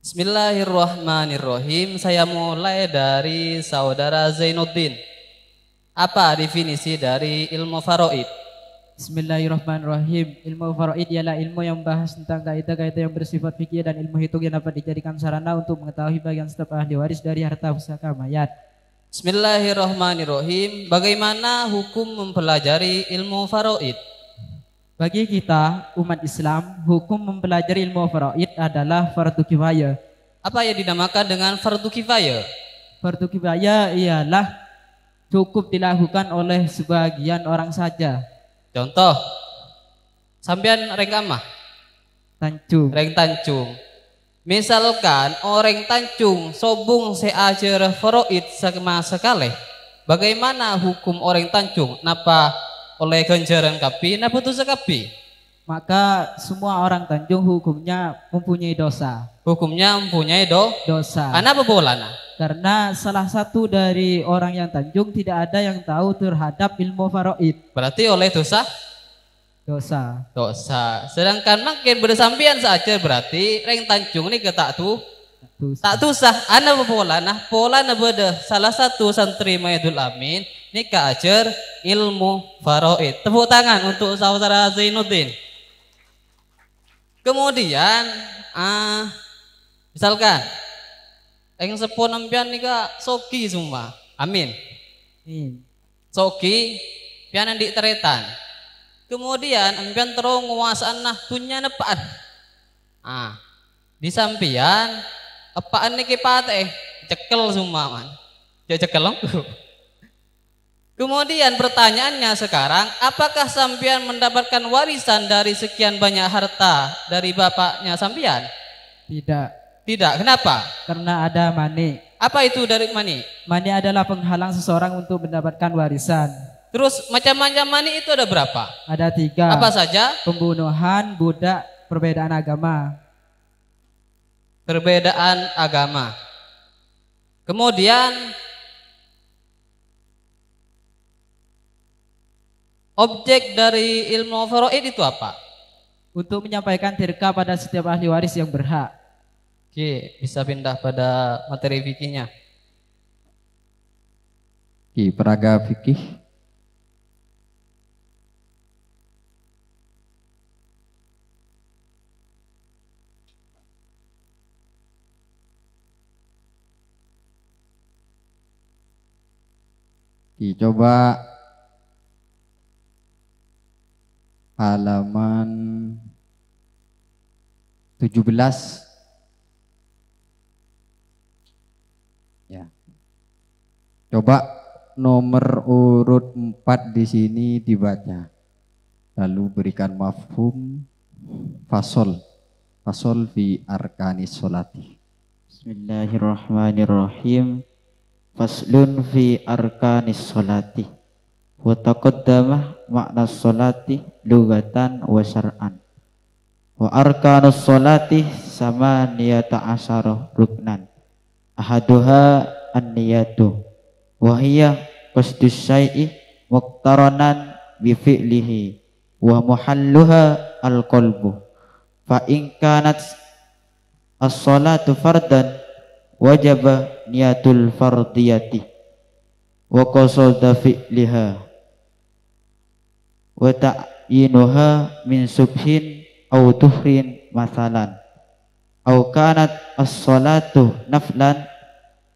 Bismillahirrahmanirrahim. Saya mulai dari saudara Zainuddin. Apa definisi dari ilmu faraid? Bismillahirrahmanirrahim. Ilmu faraid ialah ilmu yang membahas tentang kaidah-kaidah yang bersifat fikih dan ilmu hitung yang dapat dijadikan sarana untuk mengetahui bagian setiap ahli waris dari harta pusaka mayat. Bismillahirrahmanirrahim. Bagaimana hukum mempelajari ilmu faraid? Bagi kita, umat Islam, hukum mempelajari ilmu faraid adalah fardu kifayah. Apa yang dinamakan dengan fardu kifayah? Fardu kifayah ialah cukup dilakukan oleh sebagian orang saja. Contoh, sampean rengkamah, Tanjung. reng Tanjung. Misalkan orang Tanjung sobung seajar faraid sama sekali. Bagaimana hukum orang Tanjung? Napa oleh ganjaran kapi, napa dosa kapi? Maka semua orang Tanjung hukumnya mempunyai dosa. Hukumnya mempunyai Dosa. Kenapa bolana? Karena salah satu dari orang yang Tanjung tidak ada yang tahu terhadap ilmu faraid. Berarti oleh dosa? Dosa. Sedangkan makin bersampian saja berarti reng Tanjung ini ketak tuh Dosa. tak tusah. Ana polana beda salah satu santri Mayadul Amin ini keajar ilmu faraid. Tepuk tangan untuk saudara Zainuddin. Kemudian misalkan yang sepon ampian nika soki semua. Amin. Soki pian di teretan. Kemudian ampian terus nguasaan nah punya nepaan. Di sampian apaan niki pate cekel semua man. Cekel. Kemudian pertanyaannya sekarang, apakah sampian mendapatkan warisan dari sekian banyak harta dari bapaknya sampian? Tidak. Kenapa? Karena ada mani. Apa itu dari mani? Mani adalah penghalang seseorang untuk mendapatkan warisan. Terus macam-macam mani itu ada berapa? Ada 3. Apa saja? Pembunuhan, budak, perbedaan agama. Perbedaan agama. Kemudian objek dari ilmu faraid itu apa? Untuk menyampaikan tirka pada setiap ahli waris yang berhak. Oke, bisa pindah pada materi fikihnya. Peraga fikih. Coba halaman 17. Ya. Coba nomor urut 4 di sini dibaca. Lalu berikan mafhum fasol fi arkanis sholati. Bismillahirrahmanirrahim. Faslun fi arkanis sholati. Wa taqaddama makna sholati lugatan wa syar'an. Wa arkanus sholati sama niyata asyara ruknan. Ahaduha an-niyatu wa hiya qasdus syai'i muqtaranan bi fi'lihi wa muhalluha al-qalbu. Fa in kanat as-sholatu fardan wajaba niyatul fardiyati wa qasada fi'liha wa ta'yinuha min subhin aw tuhrin masalan aw kanat as-salatu naflan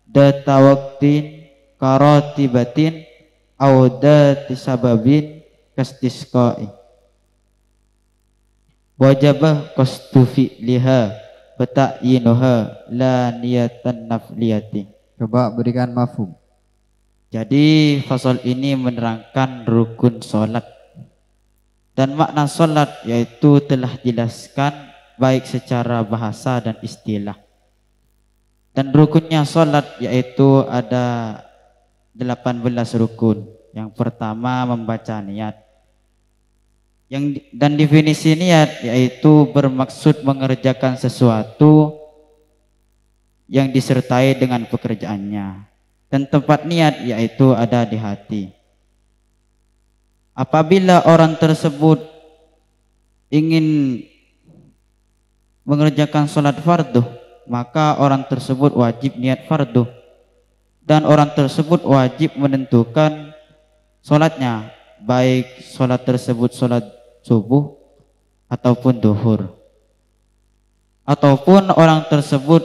data waqtin karatibatin aw dati sababin kastisqa'i wajaba qasdu fi'liha Peta'yinuha la niyatan nafliyati. Coba berikan mafhum. Jadi fasal ini menerangkan rukun sholat. Dan makna sholat yaitu telah dijelaskan baik secara bahasa dan istilah. Dan rukunnya sholat yaitu ada 18 rukun. Yang pertama membaca niat. Dan definisi niat yaitu bermaksud mengerjakan sesuatu yang disertai dengan pekerjaannya. Dan tempat niat yaitu ada di hati. Apabila orang tersebut ingin mengerjakan sholat fardu maka orang tersebut wajib niat fardu, dan orang tersebut wajib menentukan sholatnya, baik sholat tersebut sholat subuh ataupun duhur, ataupun orang tersebut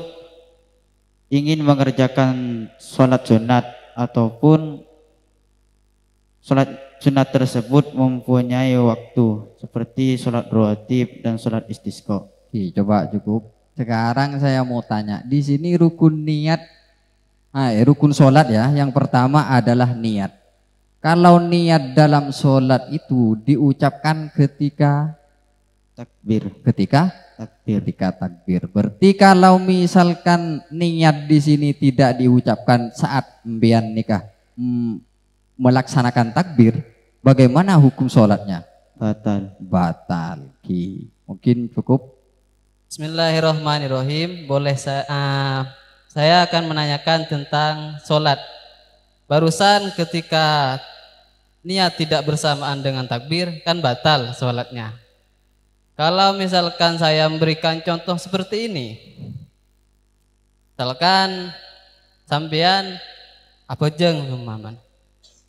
ingin mengerjakan sholat sunat ataupun sholat sunat tersebut mempunyai waktu seperti sholat rawatib dan sholat istisqa. Oke, coba cukup. Sekarang saya mau tanya, di sini rukun niat, rukun sholat ya. Yang pertama adalah niat. Kalau niat dalam sholat itu diucapkan ketika Takbir. Ketika takbir. Berarti kalau misalkan niat di sini tidak diucapkan saat mbian nikah melaksanakan takbir, bagaimana hukum sholatnya? Batal. Oke, mungkin cukup. Bismillahirrahmanirrahim. Boleh saya akan menanyakan tentang sholat. Barusan ketika niat tidak bersamaan dengan takbir kan batal sholatnya. Kalau misalkan saya memberikan contoh seperti ini, misalkan sampean abojeng maman,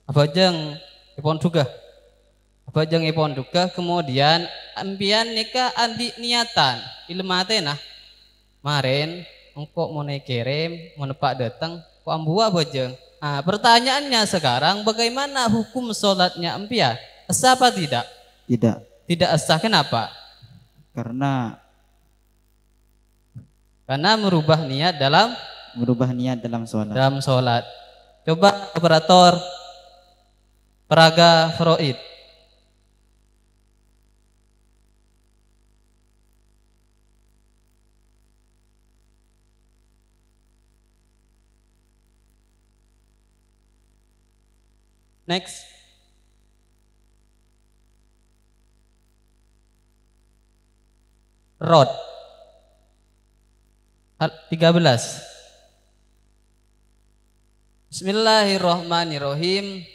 abojeng ipon juga, kemudian ambian nikah andi niatan ilmatena maren engkau mau kirim mau nepak datang kok ambua abojeng. Pertanyaannya sekarang, bagaimana hukum sholatnya ampian? Sah apa tidak? Tidak sah. Kenapa? Karena merubah niat dalam sholat. Coba operator peraga Freud. Next. Rod 13. Bismillahirrahmanirrahim.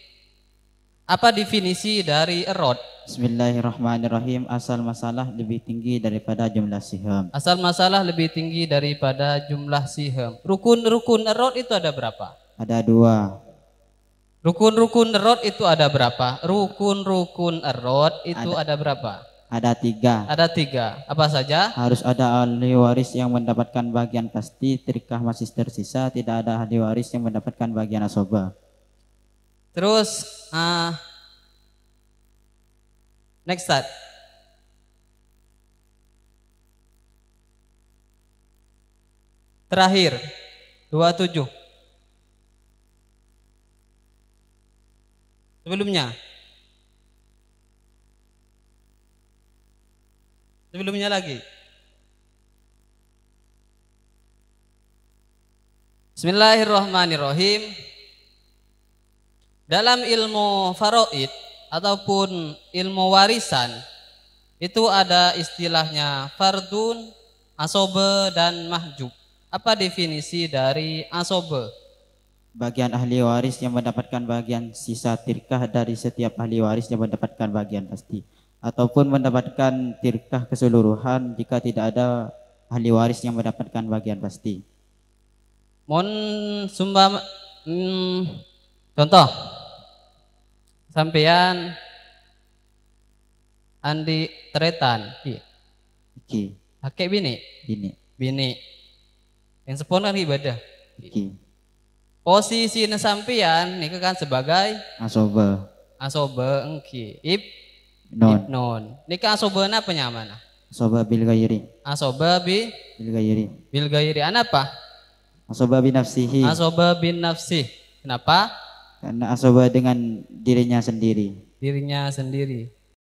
Apa definisi dari rod? Bismillahirrahmanirrahim. Asal masalah lebih tinggi daripada jumlah siham. Asal masalah lebih tinggi daripada jumlah siham. Rukun rod itu ada berapa? Ada 2. Rukun rod itu ada berapa? Rukun rod itu ada berapa? Ada 3. Ada 3. Apa saja? Harus ada ahli waris yang mendapatkan bagian pasti, trikah masih tersisa, tidak ada ahli waris yang mendapatkan bagian asoba. Terus next start. Terakhir 27. Sebelumnya lagi. Bismillahirrahmanirrahim. Dalam ilmu faraid ataupun ilmu warisan itu ada istilahnya fardun, asobe dan mahjub. Apa definisi dari asobe? Bagian ahli waris yang mendapatkan bagian sisa tirkah dari setiap ahli waris yang mendapatkan bagian pasti, ataupun mendapatkan tirkah keseluruhan jika tidak ada ahli waris yang mendapatkan bagian pasti. Contoh, sampean andi teretan, kakek bini, yang sepon kan ibadah. Posisi sampean nih kan sebagai asobe engki non. Nikah asobena penyamana. Asoba bil ghairi. Asoba bil ghairi. Apa? Asoba bin nafsihi. Asoba bin nafsih. Kenapa? Karena asoba dengan dirinya sendiri. Dirinya sendiri.